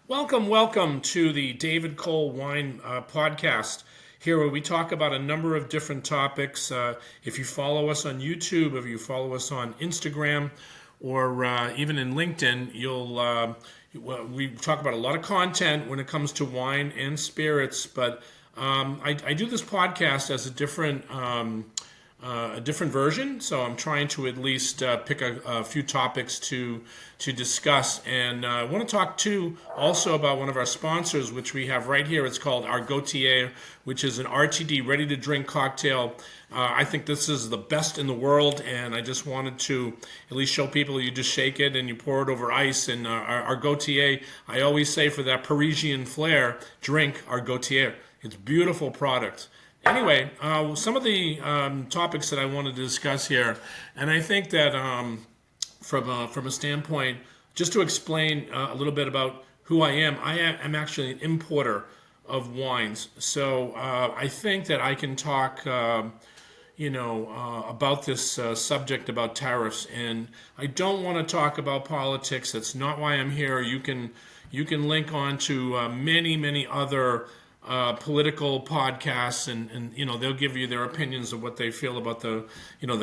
Welcome to the David Kohl Wine Podcast, here where we talk about a number of different topics. If you follow us on YouTube, if you follow us on Instagram, or even in LinkedIn, we talk about a lot of content when it comes to wine and spirits. But I do this podcast as a different version. So I'm trying to at least pick a few topics to discuss. And I want to talk too also about one of our sponsors, which we have right here. It's called our Gautier, which is an RTD ready to drink cocktail. I think this is the best in the world, and I just wanted to at least show people you just shake it and you pour it over ice. And our Gautier, I always say for that Parisian flair, drink our Gautier. It's a beautiful product. Anyway, some of the topics that I wanted to discuss here, and I think that from a standpoint, just to explain a little bit about who I am actually an importer of wines. So I think that I can talk, about this subject about tariffs, and I don't want to talk about politics. That's not why I'm here. You can link on to many other political podcasts, and they'll give you their opinions of what they feel about the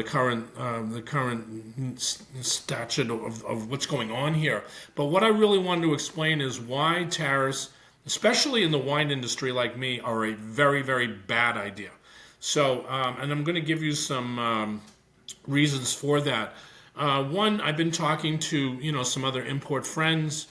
current statute of what's going on here. But what I really wanted to explain is why tariffs, especially in the wine industry like me, are a very, very bad idea. So, and I'm going to give you some reasons for that. One, I've been talking to some other import friends,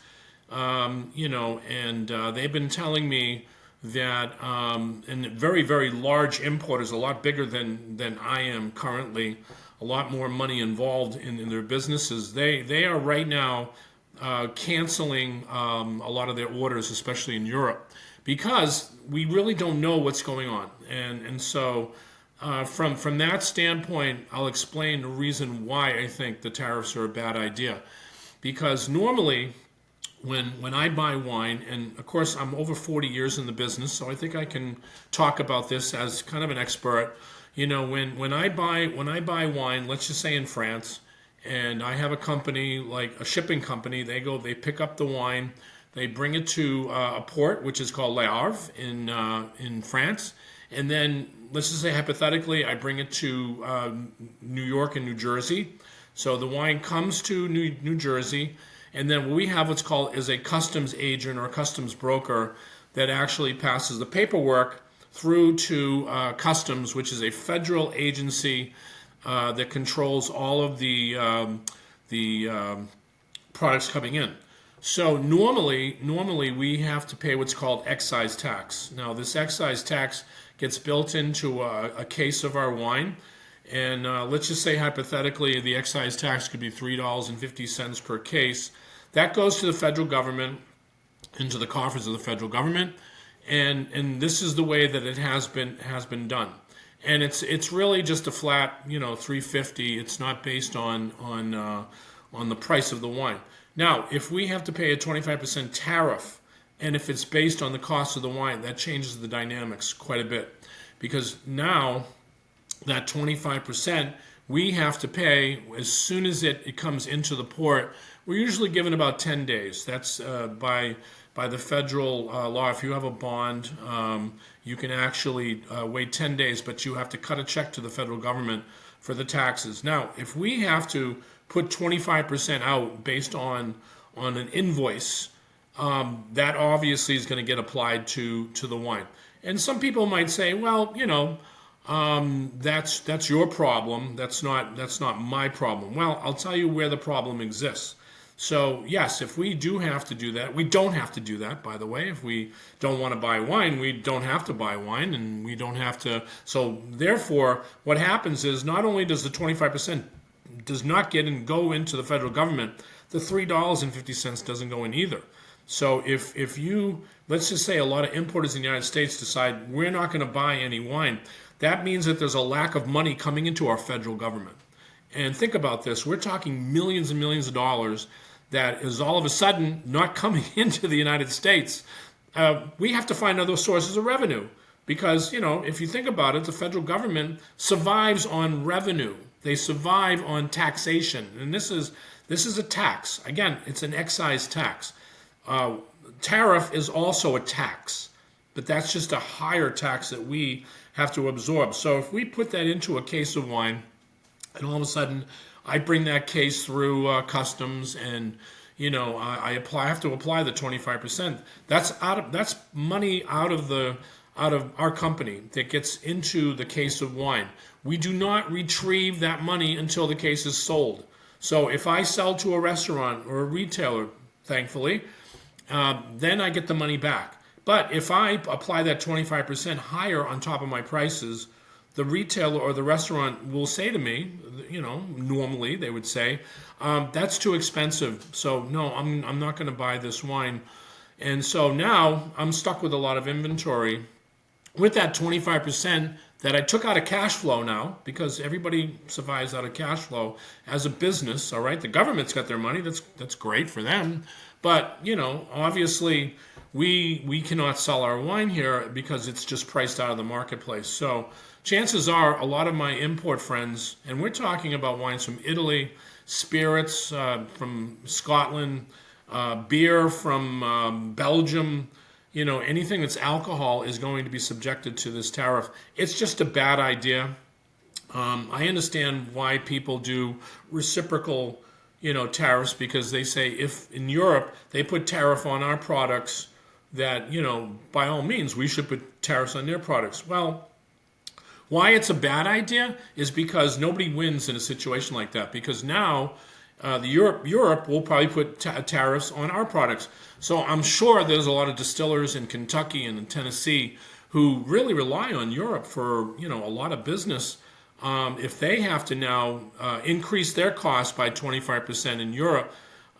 and they've been telling me that and very, very large importers, a lot bigger than I am currently, a lot more money involved in their businesses. They are right now canceling a lot of their orders, especially in Europe, because we really don't know what's going on. And so from that standpoint, I'll explain the reason why I think the tariffs are a bad idea. Because normally, when I buy wine, and of course I'm over 40 years in the business, so I think I can talk about this as kind of an expert. When I buy wine, let's just say in France, and I have a company like a shipping company, they pick up the wine, they bring it to a port which is called Le Havre in France, and then let's just say hypothetically I bring it to New York and New Jersey. So the wine comes to New Jersey. And then we have what's called is a customs agent or a customs broker that actually passes the paperwork through to customs, which is a federal agency that controls all of the products coming in. So normally we have to pay what's called excise tax. Now this excise tax gets built into a case of our wine. And let's just say hypothetically the excise tax could be $3.50 per case. That goes to the federal government, into the coffers of the federal government, and this is the way that it has been done. And it's really just a flat $3.50. It's not based on the price of the wine. Now, if we have to pay a 25% tariff, and if it's based on the cost of the wine, that changes the dynamics quite a bit, because now that 25% we have to pay as soon as it comes into the port. We're usually given about 10 days. That's by the federal law. If you have a bond, you can actually wait 10 days, but you have to cut a check to the federal government for the taxes. Now, if we have to put 25% out based on an invoice, that obviously is going to get applied to the wine. And some people might say, well, that's your problem. That's not my problem. Well, I'll tell you where the problem exists. So yes, if we do have to do that, we don't have to do that, by the way. If we don't want to buy wine, we don't have to buy wine, and we don't have to. So therefore, what happens is not only does the 25% does not go into the federal government, the $3.50 doesn't go in either. So if you, let's just say a lot of importers in the United States decide we're not going to buy any wine, that means that there's a lack of money coming into our federal government. And think about this. We're talking millions and millions of dollars that is all of a sudden not coming into the United States. We have to find other sources of revenue because, if you think about it, the federal government survives on revenue. They survive on taxation. And this is a tax. Again, it's an excise tax. Tariff is also a tax, but that's just a higher tax that we have to absorb. So if we put that into a case of wine, and all of a sudden I bring that case through customs, and I have to apply the 25%. That's money out of our company that gets into the case of wine. We do not retrieve that money until the case is sold. So if I sell to a restaurant or a retailer, thankfully, then I get the money back. But if I apply that 25% higher on top of my prices, the retailer or the restaurant will say to me, normally they would say, that's too expensive. So no, I'm not going to buy this wine. And so now I'm stuck with a lot of inventory with that 25% that I took out of cash flow now, because everybody survives out of cash flow as a business. All right, the government's got their money. That's great for them. But obviously we cannot sell our wine here because it's just priced out of the marketplace. So chances are a lot of my import friends, and we're talking about wines from Italy, spirits from Scotland, beer from Belgium, anything that's alcohol is going to be subjected to this tariff. It's just a bad idea. I understand why people do reciprocal, tariffs, because they say if in Europe they put tariff on our products, that, by all means, we should put tariffs on their products. Well, why it's a bad idea is because nobody wins in a situation like that, because now Europe will probably put tariffs on our products. So I'm sure there's a lot of distillers in Kentucky and in Tennessee who really rely on Europe for a lot of business. If they have to now increase their costs by 25% in Europe,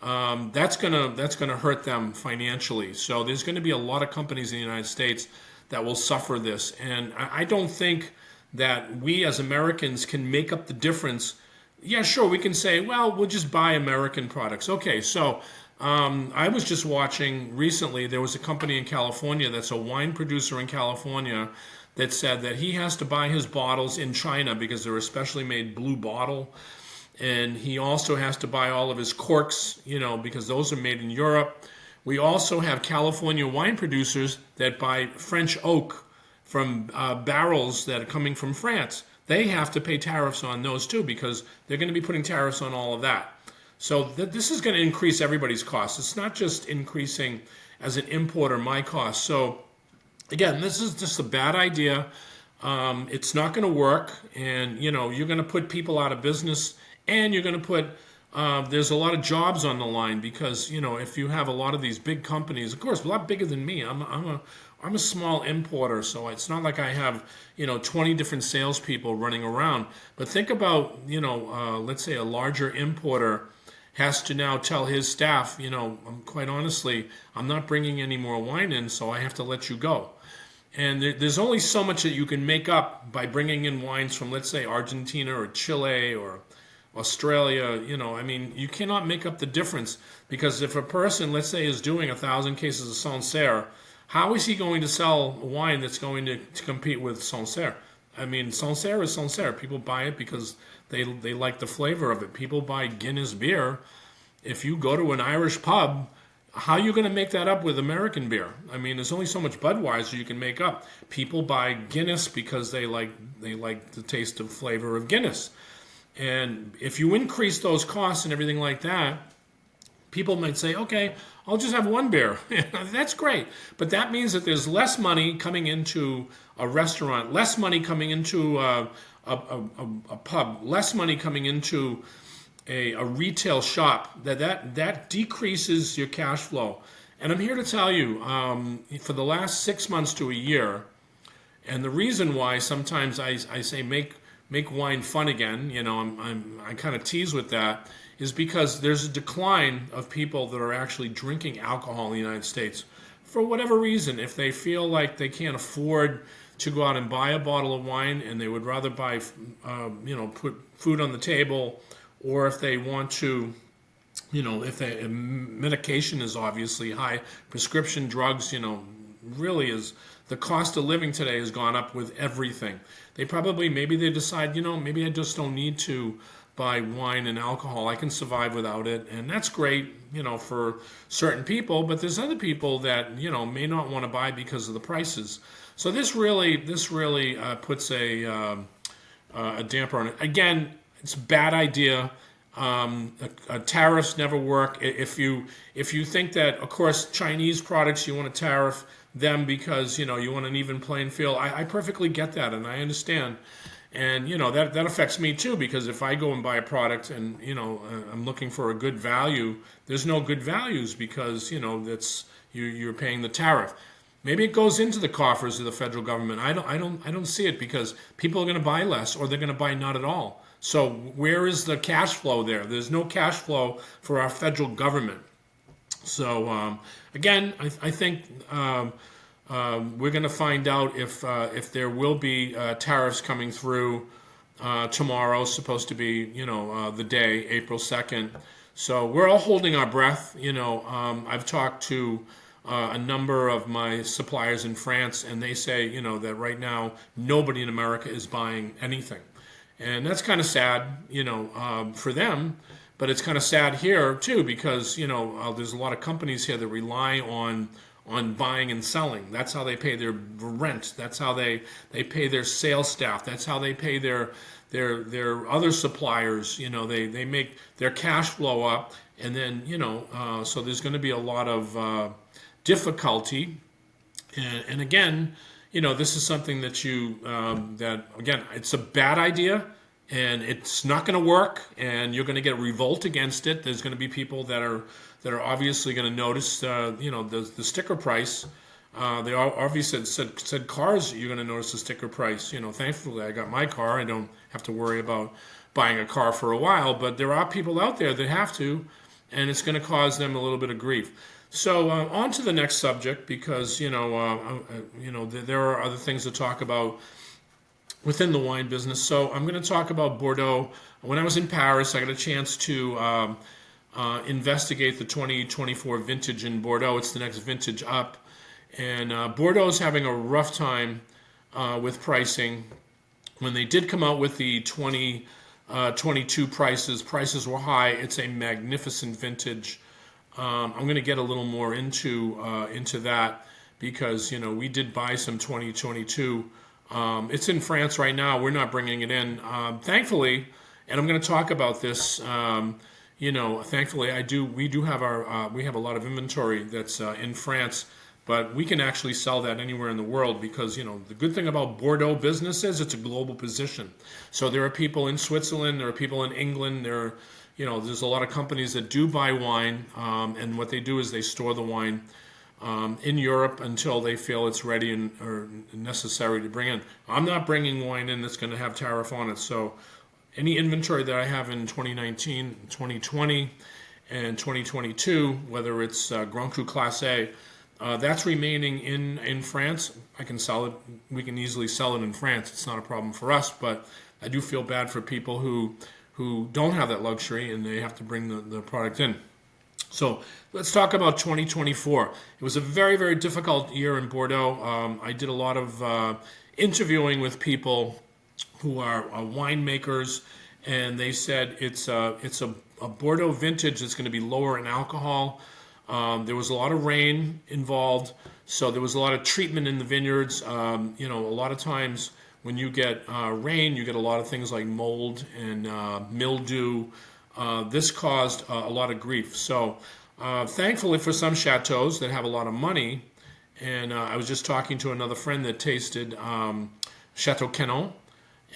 that's gonna hurt them financially. So there's going to be a lot of companies in the United States that will suffer this, and I don't think that we as Americans can make up the difference. Yeah, sure, we can say, well, we'll just buy American products. Okay, so I was just watching recently, there was a company in California that's a wine producer in California that said that he has to buy his bottles in China because they're a specially made blue bottle. And he also has to buy all of his corks, because those are made in Europe. We also have California wine producers that buy French oak from barrels that are coming from France. They have to pay tariffs on those too, because they're going to be putting tariffs on all of that. So this is going to increase everybody's costs. It's not just increasing as an importer my costs. So again, this is just a bad idea. It's not going to work, and you're going to put people out of business, and you're going to put there's a lot of jobs on the line, because if you have a lot of these big companies, of course, a lot bigger than me. I'm a small importer, so it's not like I have 20 different salespeople running around. But think about let's say a larger importer has to now tell his staff, quite honestly, I'm not bringing any more wine in, so I have to let you go. And there's only so much that you can make up by bringing in wines from, let's say, Argentina or Chile or Australia. You cannot make up the difference, because if a person, let's say, is doing 1,000 cases of Sancerre, how is he going to sell wine that's going to compete with Sancerre? Sancerre is Sancerre. People buy it because they like the flavor of it. People buy Guinness beer. If you go to an Irish pub, how are you going to make that up with American beer? There's only so much Budweiser you can make up. People buy Guinness because they like the taste of flavor of Guinness. And if you increase those costs and everything like that, people might say, okay, I'll just have one beer. That's great. But that means that there's less money coming into a restaurant, less money coming into a pub, less money coming into a retail shop. That decreases your cash flow. And I'm here to tell you, for the last 6 months to a year, and the reason why sometimes I say make wine fun again, I kind of tease with that, is because there's a decline of people that are actually drinking alcohol in the United States for whatever reason. If they feel like they can't afford to go out and buy a bottle of wine, and they would rather buy, put food on the table, or if they want to, if medication is obviously high, prescription drugs, really is, the cost of living today has gone up with everything. Maybe they decide, maybe I just don't need to buy wine and alcohol. I can survive without it, and that's great, for certain people. But there's other people that may not want to buy because of the prices. So this really puts a damper on it. Again, it's a bad idea. Tariffs never work. If you think that, of course, Chinese products, you want to tariff them because you want an even playing field. I perfectly get that, and I understand. And that affects me too, because if I go and buy a product and I'm looking for a good value, there's no good values because that's you're paying the tariff. Maybe it goes into the coffers of the federal government. I don't see it, because people are going to buy less, or they're going to buy not at all. So where is the cash flow there? There's no cash flow for our federal government. So again, I think we're going to find out if there will be tariffs coming through tomorrow. Supposed to be the day, April 2nd. So we're all holding our breath. I've talked to a number of my suppliers in France, and they say that right now nobody in America is buying anything. And that's kind of sad, for them, but it's kind of sad here too, because there's a lot of companies here that rely on buying and selling. That's how they pay their rent. That's how they pay their sales staff. That's how they pay their other suppliers. They make their cash flow up, and then so there's going to be a lot of difficulty. And again, this is something that that again, it's a bad idea, and it's not going to work, and you're going to get revolt against it. There's going to be people that are obviously going to notice, the sticker price. They obviously said cars, you're going to notice the sticker price. Thankfully I got my car. I don't have to worry about buying a car for a while, but there are people out there that have to, and it's going to cause them a little bit of grief. So on to the next subject, because there are other things to talk about within the wine business. So I'm going to talk about Bordeaux. When I was in Paris, I got a chance to investigate the 2024 vintage in Bordeaux. It's the next vintage up, and Bordeaux is having a rough time with pricing. When they did come out with the 2022 prices were high. It's a magnificent vintage. I'm going to get a little more into that, because we did buy some 2022. It's in France right now. We're not bringing it in, thankfully, and I'm going to talk about this. Thankfully, we do have we have a lot of inventory that's in France, but we can actually sell that anywhere in the world, because the good thing about Bordeaux business is it's a global position. So there are people in Switzerland, there are people in England, there's a lot of companies that do buy wine, and what they do is they store the wine in Europe until they feel it's ready or necessary to bring in. I'm not bringing wine in that's going to have tariff on it. So any inventory that I have in 2019, 2020, and 2022, whether it's Grand Cru Class A, that's remaining in France. I can sell it. We can easily sell it in France. It's not a problem for us, but I do feel bad for people who don't have that luxury and they have to bring the product in. So let's talk about 2024. It was a very, very difficult year in Bordeaux. I did a lot of interviewing with people who are winemakers, and they said it's a Bordeaux vintage that's going to be lower in alcohol. There was a lot of rain involved, so there was a lot of treatment in the vineyards. A lot of times when you get rain, you get a lot of things like mold and mildew. This caused a lot of grief. So thankfully for some chateaus that have a lot of money, and I was just talking to another friend that tasted Chateau Canon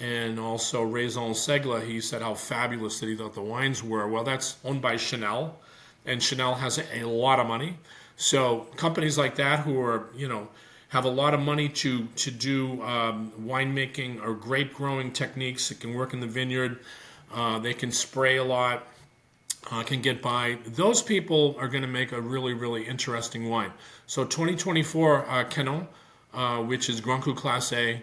and also Raison Seigle. He said how fabulous that he thought the wines were. Well, that's owned by Chanel, and Chanel has a lot of money. So companies like that who are, have a lot of money to do winemaking or grape growing techniques that can work in the vineyard. They can spray a lot, can get by. Those people are going to make a really, really interesting wine. So 2024 Canon, which is Grand Cru Class A,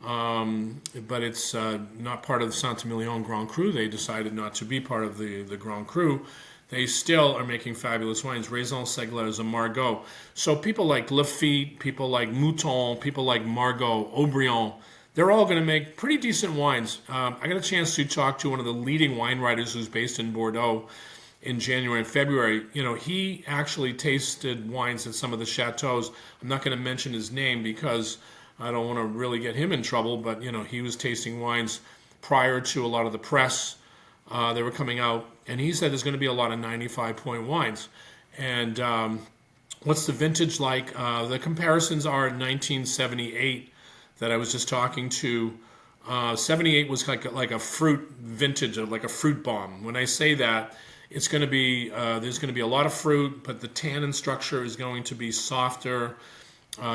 but it's not part of the Saint-Emilion Grand Cru. They decided not to be part of the Grand Cru. They still are making fabulous wines. Raison Seigle is a Margaux. So people like Lafite, people like Mouton, people like Margaux, Aubryon, they're all going to make pretty decent wines. I got a chance to talk to one of the leading wine writers who's based in Bordeaux in January and February. He actually tasted wines at some of the chateaus. I'm not going to mention his name because I don't want to really get him in trouble, but he was tasting wines prior to a lot of the press. They were coming out, and he said there's going to be a lot of 95-point wines. And what's the vintage like? The comparisons are 1978 that I was just talking to. 78 was like a fruit vintage, like a fruit bomb. When I say that, it's going to be there's going to be a lot of fruit, but the tannin structure is going to be softer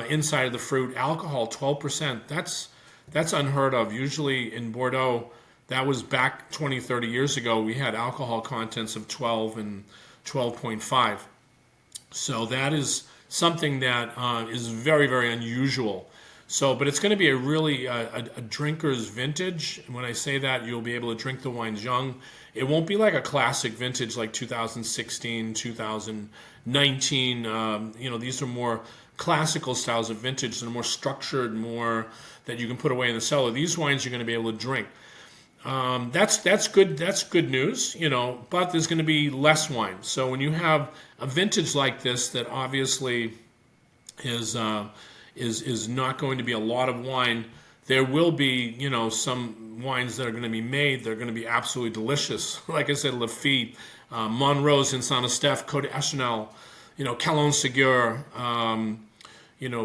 inside of the fruit. Alcohol 12%. That's unheard of. Usually in Bordeaux, that was back 20, 30 years ago. We had alcohol contents of 12 and 12.5. So that is something that is very, very unusual. So, but it's going to be a really a drinker's vintage. And when I say that, you'll be able to drink the wines young. It won't be like a classic vintage like 2016, 2019. These are more classical styles of vintage and more structured, more that you can put away in the cellar. These wines you're going to be able to drink. That's good. That's good news, but there's going to be less wine. So when you have a vintage like this, that obviously is not going to be a lot of wine, there will be, some wines that are going to be made. They're going to be absolutely delicious. Like I said, Lafite, Monrose in Saint-Estèphe, Côte d'Agenais, Calon-Ségur,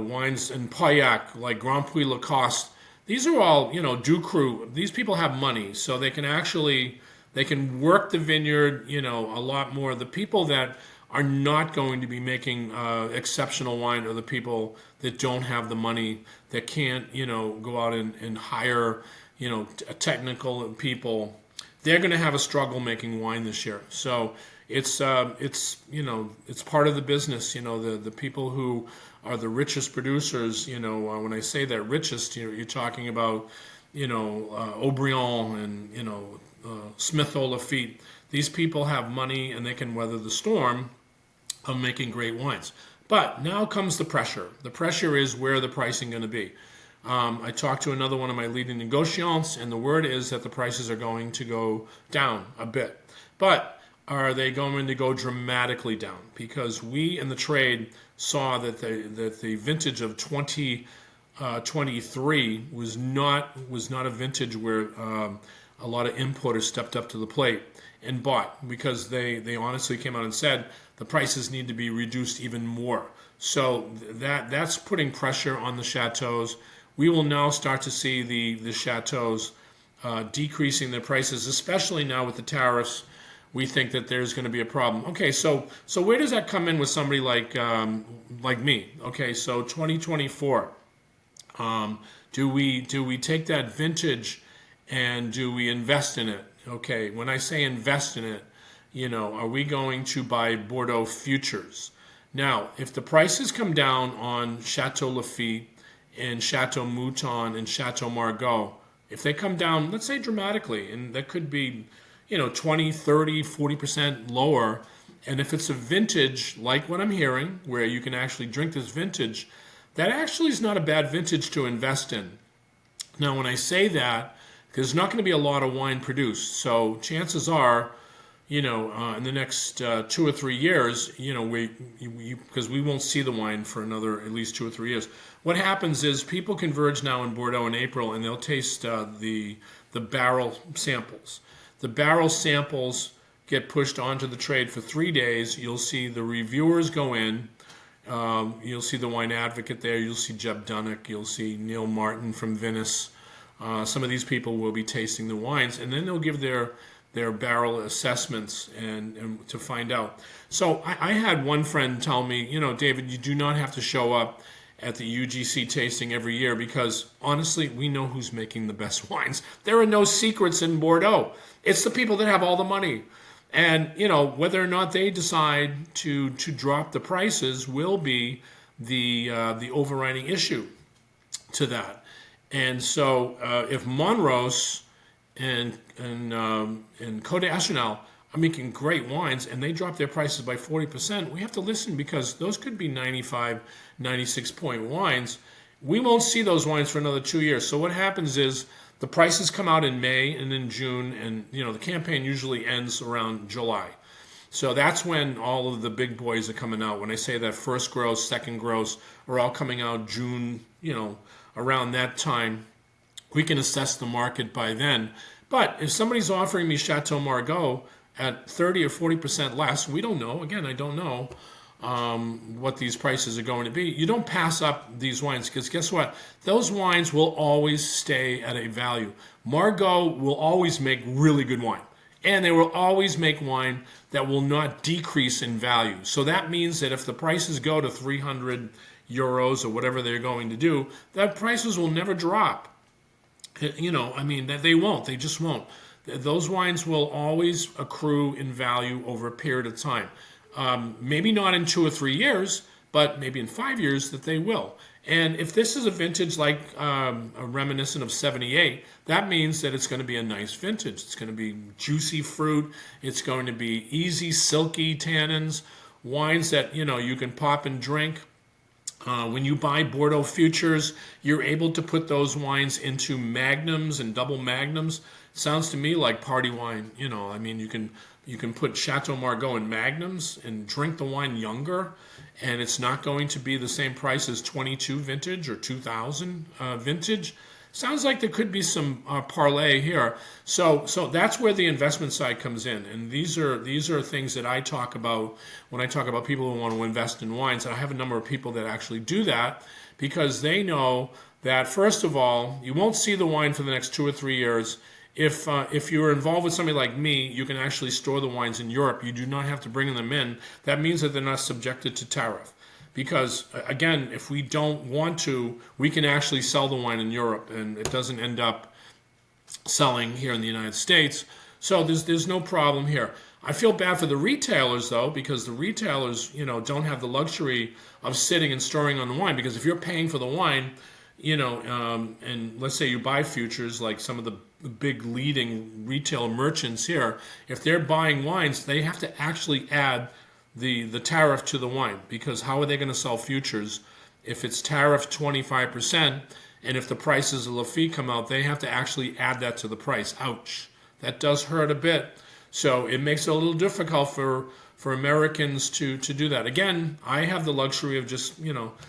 wines in Pauillac, like Grand Puy Lacoste. These are all, Ducru. These people have money, so they can work the vineyard, a lot more. The people that are not going to be making exceptional wine are the people that don't have the money, that can't, go out and hire, technical people. They're going to have a struggle making wine this year. So it's part of the business. The people who are the richest producers. When I say that richest, you're talking about, Aubryon and Smith Lafitte. These people have money and they can weather the storm of making great wines. But now comes the pressure. The pressure is where the pricing going to be. I talked to another one of my leading negotiants, and the word is that the prices are going to go down a bit. But are they going to go dramatically down? Because we in the trade saw that the vintage of 2023 was not a vintage where a lot of importers stepped up to the plate and bought, because they honestly came out and said the prices need to be reduced even more. So that's putting pressure on the chateaus. We will now start to see the chateaus decreasing their prices, especially now with the tariffs. We think that there's going to be a problem. Okay, so where does that come in with somebody like me? Okay, so 2024. Do we take that vintage and do we invest in it? Okay, when I say invest in it, are we going to buy Bordeaux futures? Now, if the prices come down on Chateau Lafite and Chateau Mouton and Chateau Margaux, if they come down, let's say dramatically, and that could be 20, 30, 40% lower. And if it's a vintage, like what I'm hearing, where you can actually drink this vintage, that actually is not a bad vintage to invest in. Now, when I say that, there's not going to be a lot of wine produced. So chances are, in the next 2 or 3 years, because we won't see the wine for another at least 2 or 3 years. What happens is people converge now in Bordeaux in April, and they'll taste the barrel samples. The barrel samples get pushed onto the trade for 3 days. You'll see the reviewers go in. You'll see the Wine Advocate there. You'll see Jeb Dunnock. You'll see Neil Martin from Venice. Some of these people will be tasting the wines, and then they'll give their barrel assessments and to find out. So I had one friend tell me, David, you do not have to show up at the UGC tasting every year, because honestly, we know who's making the best wines. There are no secrets in Bordeaux. It's the people that have all the money. And, whether or not they decide to drop the prices will be the overriding issue to that. And so if Monrose and Côte d'Agenais are making great wines and they drop their prices by 40%, we have to listen, because those could be 95, 96 point wines we won't see those wines for another 2 years. So what happens is the prices come out in May and in June, and the campaign usually ends around July. So that's when all of the big boys are coming out. When I say that first gross, second gross are all coming out June, around that time, we can assess the market by then. But if somebody's offering me Chateau Margaux at 30 or 40% less, we don't know. Again, I don't know what these prices are going to be. You don't pass up these wines, because guess what? Those wines will always stay at a value. Margaux will always make really good wine. And they will always make wine that will not decrease in value. So that means that if the prices go to 300 euros or whatever they're going to do, that prices will never drop. That they won't. They just won't. Those wines will always accrue in value over a period of time. Maybe not in 2 or 3 years, but maybe in 5 years that they will. And if this is a vintage like a reminiscent of 78, that means that it's going to be a nice vintage. It's going to be juicy fruit. It's going to be easy, silky tannins, wines that, you can pop and drink. When you buy Bordeaux Futures, you're able to put those wines into magnums and double magnums. Sounds to me like party wine. You can put Chateau Margaux in magnums and drink the wine younger, and it's not going to be the same price as 22 vintage or 2000 vintage. Sounds like there could be some parlay here. So that's where the investment side comes in, and these are things that I talk about when I talk about people who want to invest in wines. And I have a number of people that actually do that, because they know that, first of all, you won't see the wine for the next 2 or 3 years. If you're involved with somebody like me, you can actually store the wines in Europe. You do not have to bring them in. That means that they're not subjected to tariff. Because, again, if we don't want to, we can actually sell the wine in Europe, and it doesn't end up selling here in the United States. So there's no problem here. I feel bad for the retailers, though, because the retailers, don't have the luxury of sitting and storing on the wine. Because if you're paying for the wine, and let's say you buy futures, like some of the big leading retail merchants here, if they're buying wines, they have to actually add the tariff to the wine, because how are they going to sell futures if it's tariff 25%, and if the prices of Lafite come out, they have to actually add that to the price. Ouch. That does hurt a bit. So it makes it a little difficult for Americans to do that. Again, I have the luxury of just,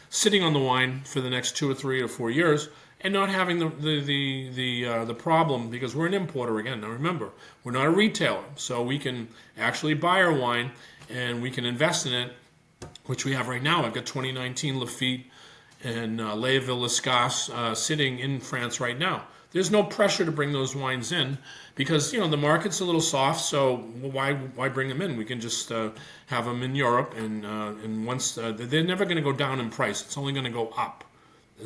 sitting on the wine for the next 2 or 3 or 4 years and not having the problem, because we're an importer again. Now remember, we're not a retailer, so we can actually buy our wine and we can invest in it, which we have right now. I've got 2019 Lafite and Léville-Lascasse sitting in France right now. There's no pressure to bring those wines in, because the market's a little soft. So why bring them in? We can just have them in Europe, and once they're never going to go down in price. It's only going to go up.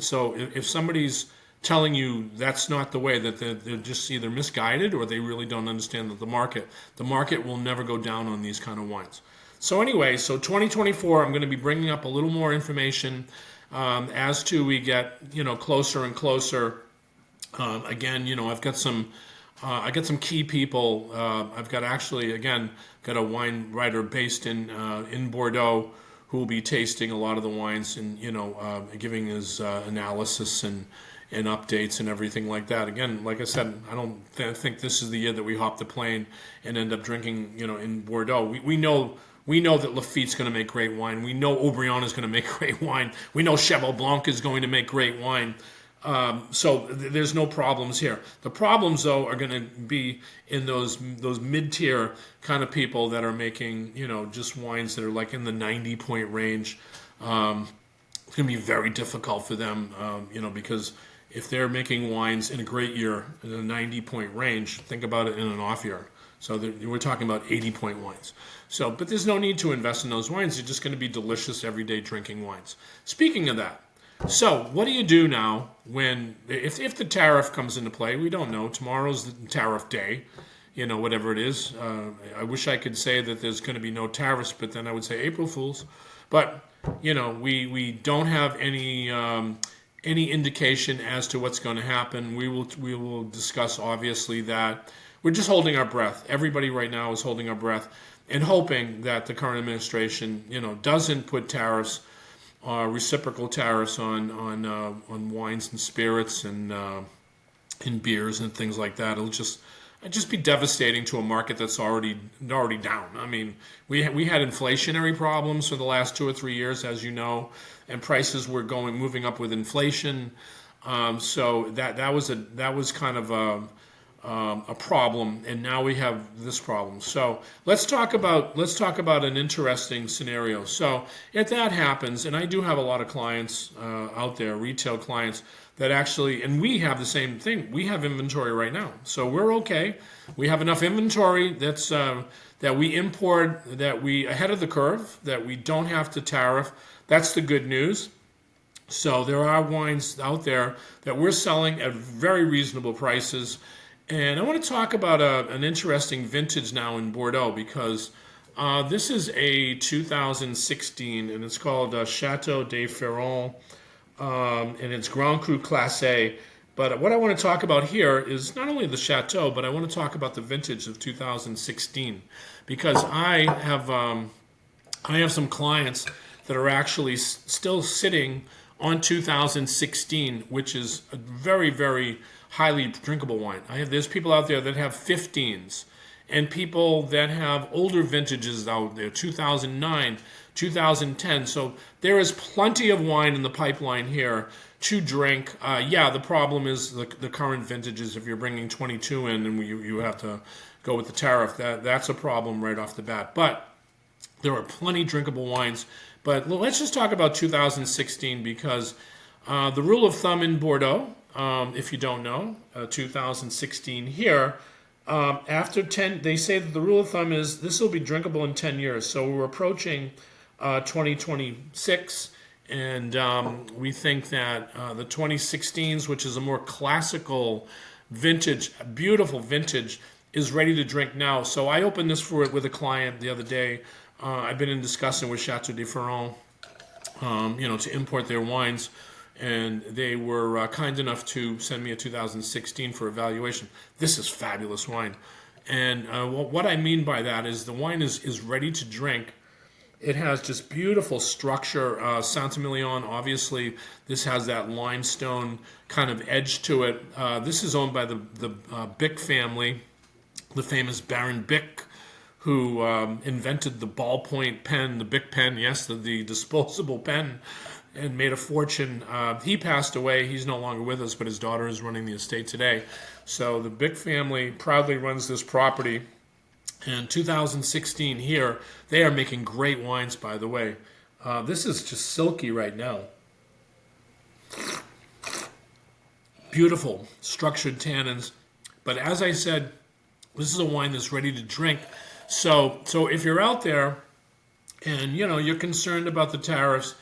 So if somebody's telling you that's not the way, that they're just either misguided or they really don't understand that the market will never go down on these kind of wines. So anyway, 2024, I'm going to be bringing up a little more information as to we get closer and closer. Again, I've got some key people. I've got a wine writer based in Bordeaux who will be tasting a lot of the wines and giving his analysis and updates and everything like that. Again, like I said, I don't think this is the year that we hop the plane and end up drinking in Bordeaux. We know that Lafite's going to make great wine. We know Aubryon is going to make great wine. We know Cheval Blanc is going to make great wine. So there's no problems here. The problems, though, are going to be in those mid-tier kind of people that are making, just wines that are like in the 90-point range. It's going to be very difficult for them, because if they're making wines in a great year in a 90-point range, think about it in an off year. So we're talking about 80-point wines. But there's no need to invest in those wines. They're just going to be delicious, everyday drinking wines. Speaking of that, so what do you do now if the tariff comes into play? We don't know. Tomorrow's the tariff day, whatever it is. I wish I could say that there's going to be no tariffs, but then I would say April Fools. But we don't have any indication as to what's going to happen. We will discuss, obviously, that we're just holding our breath. Everybody right now is holding our breath and hoping that the current administration, doesn't put tariffs reciprocal tariffs on wines and spirits and beers and things like that. It'd just be devastating to a market that's already down. I mean, we had inflationary problems for the last 2 or 3 years, as you know, and prices were moving up with inflation. So that was kind of a problem, and now we have this problem. So let's talk about an interesting scenario. So if that happens, and I do have a lot of clients out there, retail clients that actually, and we have the same thing. We have inventory right now, so we're okay. We have enough inventory that we import, that we ahead of the curve, that we don't have to tariff. That's the good news. So there are wines out there that we're selling at very reasonable prices. And I want to talk about an interesting vintage now in Bordeaux, because this is a 2016, and it's called Chateau de Ferrand, and it's Grand Cru Classé. But what I want to talk about here is not only the Chateau, but I want to talk about the vintage of 2016, because I have some clients that are actually still sitting on 2016, which is a very, very highly drinkable wine. There's people out there that have 15s, and people that have older vintages out there, 2009, 2010. So there is plenty of wine in the pipeline here to drink. The problem is the current vintages. If you're bringing 22 in and you have to go with the tariff, that's a problem right off the bat. But there are plenty drinkable wines. But let's just talk about 2016, because the rule of thumb in Bordeaux, if you don't know, 2016 here, after 10, they say that the rule of thumb is this will be drinkable in 10 years. So we're approaching 2026, and we think that the 2016s, which is a more classical vintage, beautiful vintage, is ready to drink now. So I opened this with a client the other day. I've been in discussion with Chateau de Ferrand, to import their wines, and they were kind enough to send me a 2016 for evaluation. This is fabulous wine, and what I mean by that is the wine is ready to drink. It has just beautiful structure. Saint-Emilion, obviously, this has that limestone kind of edge to it. This is owned by the Bic family, the famous Baron Bic, who invented the ballpoint pen, the Bic pen, yes, the disposable pen, and made a fortune. He passed away. He's no longer with us, but his daughter is running the estate today. So the Bic family proudly runs this property. And 2016 here, they are making great wines, by the way. This is just silky right now. Beautiful, structured tannins. But as I said, this is a wine that's ready to drink. So if you're out there and you're concerned about the tariffs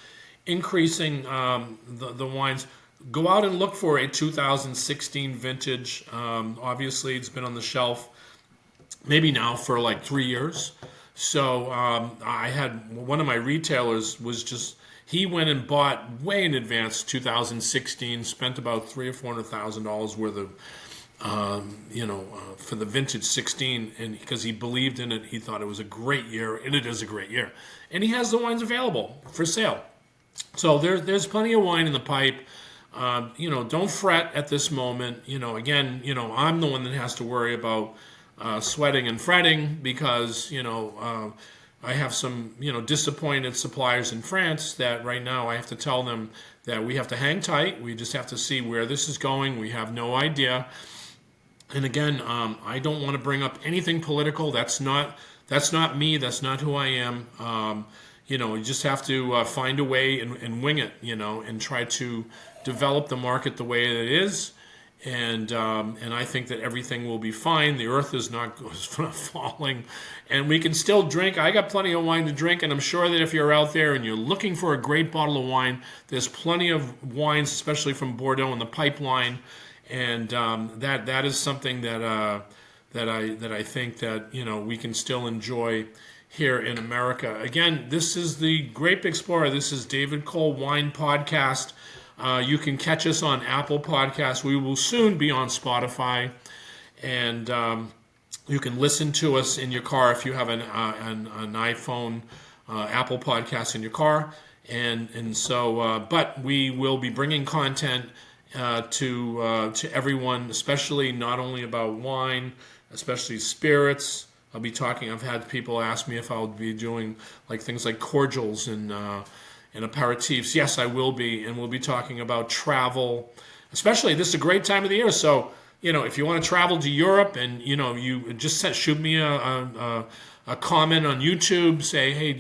increasing the wines, go out and look for a 2016 vintage. Obviously, it's been on the shelf maybe now for like 3 years. So I had one of my retailers he went and bought way in advance 2016, spent about $300,000 or $400,000 worth of for the vintage 16, and because he believed in it, he thought it was a great year, and it is a great year. And he has the wines available for sale. So there's plenty of wine in the pipe. Don't fret at this moment. Again, I'm the one that has to worry about sweating and fretting, because I have some disappointed suppliers in France that right now I have to tell them that we have to hang tight. We just have to see where this is going. We have no idea. And again, I don't want to bring up anything political. That's not me. That's not who I am. You just have to find a way and wing it, and try to develop the market the way it is. And I think that everything will be fine. The earth is not falling, and we can still drink. I got plenty of wine to drink, and I'm sure that if you're out there and you're looking for a great bottle of wine, there's plenty of wines, especially from Bordeaux, in the pipeline. And that is something that I think that we can still enjoy here in America. Again, this is the Grape Explorer. This is David Kohl Wine Podcast. You can catch us on Apple Podcasts. We will soon be on Spotify, and you can listen to us in your car if you have an iPhone, Apple Podcasts in your car. and so but we will be bringing content to everyone, especially not only about wine, especially spirits. I'll be talking. I've had people ask me if I'll be doing like things like cordials and aperitifs. Yes, I will be, and we'll be talking about travel. Especially, this is a great time of the year. So, if you want to travel to Europe, and you just shoot me a comment on YouTube. Say, hey,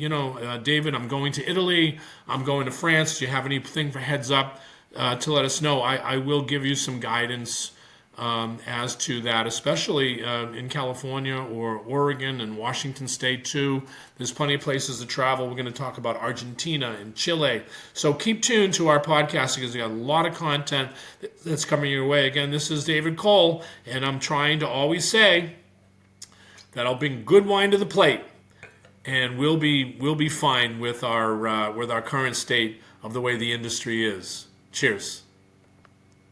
David, I'm going to Italy. I'm going to France. Do you have anything for heads up to let us know? I will give you some guidance as to that, especially in California or Oregon and Washington State too. There's plenty of places to travel. We're going to talk about Argentina and Chile. So keep tuned to our podcast because we got a lot of content that's coming your way. Again, this is David Kohl, and I'm trying to always say that I'll bring good wine to the plate, and we'll be fine with our current state of the way the industry is. Cheers.